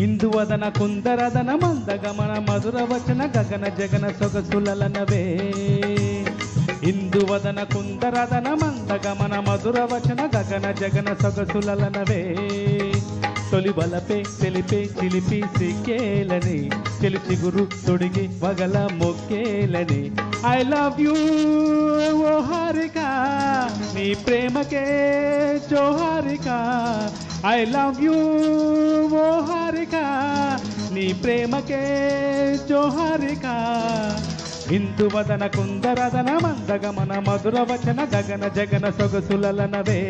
ఇందువదన కుందరదన మందగమన మధుర వచన గగన జగన సొగసులనవే ఇందువదన కుందరదన మందగమన మధుర వచన గగన జగన సొగసులనవే తొలి బలపే తెలిపే చిలిపి సిక్కేలని తెలిసి గురు తొడిగి వగల మొక్కేలని ఐ లవ్ యూ ఓ హారిక నీ ప్రేమకే జోహారిక ఐ లవ్ యూ ఓ హారిక నీ ప్రేమకే జోహారిక ఇందువదన కుందరదన మందగమన మధుర వచన గగన జగన సొగసులనవే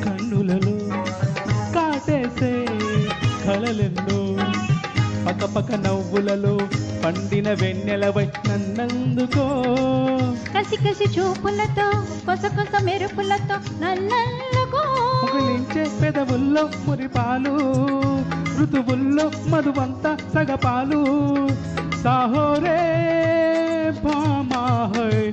కన్నులలో కాటేసే కళలెన్నో పక్క నవ్వులలో పండిన వెన్నెలవై నన్నందుకో కసి కసి చూపులతో కొసకొస మెరుపులతో నన్నల్లుకో ముగిలించే పెదవుల్లో మురిపాలు ఋతువుల్లో మధువంత సగపాలు సాహోరే భామాహోయ్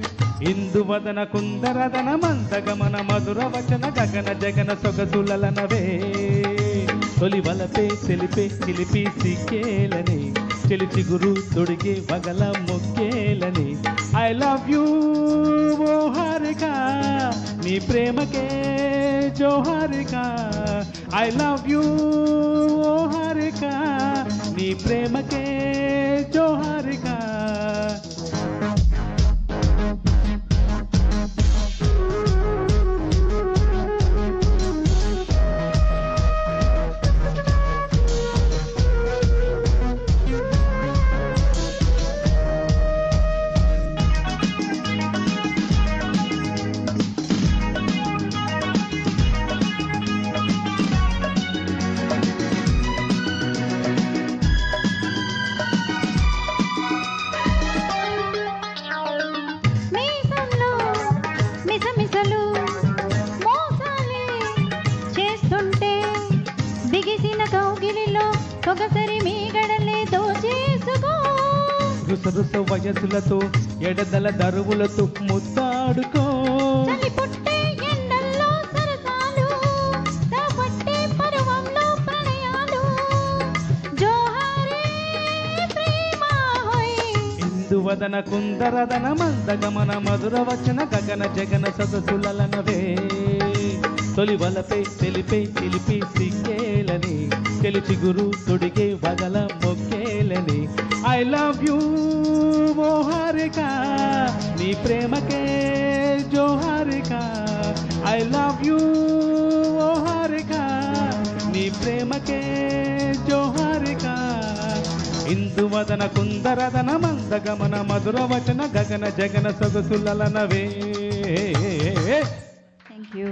ఇందువదన కుందరదన మందగమన మధుర వచన గగన జగన సొగసులనవే తొలి వలపే తెలిపే చిలిపి సిక్కేలని చెలిచి గురు తొడిగి వగల మొక్కేలని ఐ లవ్ యూ ఓ హారిక నీ ప్రేమకే జోహారిక ఐ లవ్ యూ ఓ హారిక నీ ప్రేమకే జోహారిక ఒకసారి మీ గడలే దోచేసుకో రుసరుస వయసులతో ఎడదల దరువులతో ముద్దాడుకో చలి పుట్టే ఎండల్లో సరసాలు దాపట్టే పర్వంలో ప్రణయాలు జోహారే ప్రేమ హోయ్ ఇందువదన కుందరదన మందగమన మధుర వచన గగన జగన సొగసులనవే తొలి వలపై తెలిపే చిలిపి సిక్కేలని తెలిసి గురు తొడిగే వగల మొక్కేలని ఐ లవ్ యూ ఓ హారిక నీ ప్రేమకే జోహారిక ఐ లవ్ యూ ఓ హారిక నీ ప్రేమకే జోహారిక ఇందువదన కుందరదన మందగమన మధుర వచన గగన జగన సొగసులనవే థ్యాంక్ యూ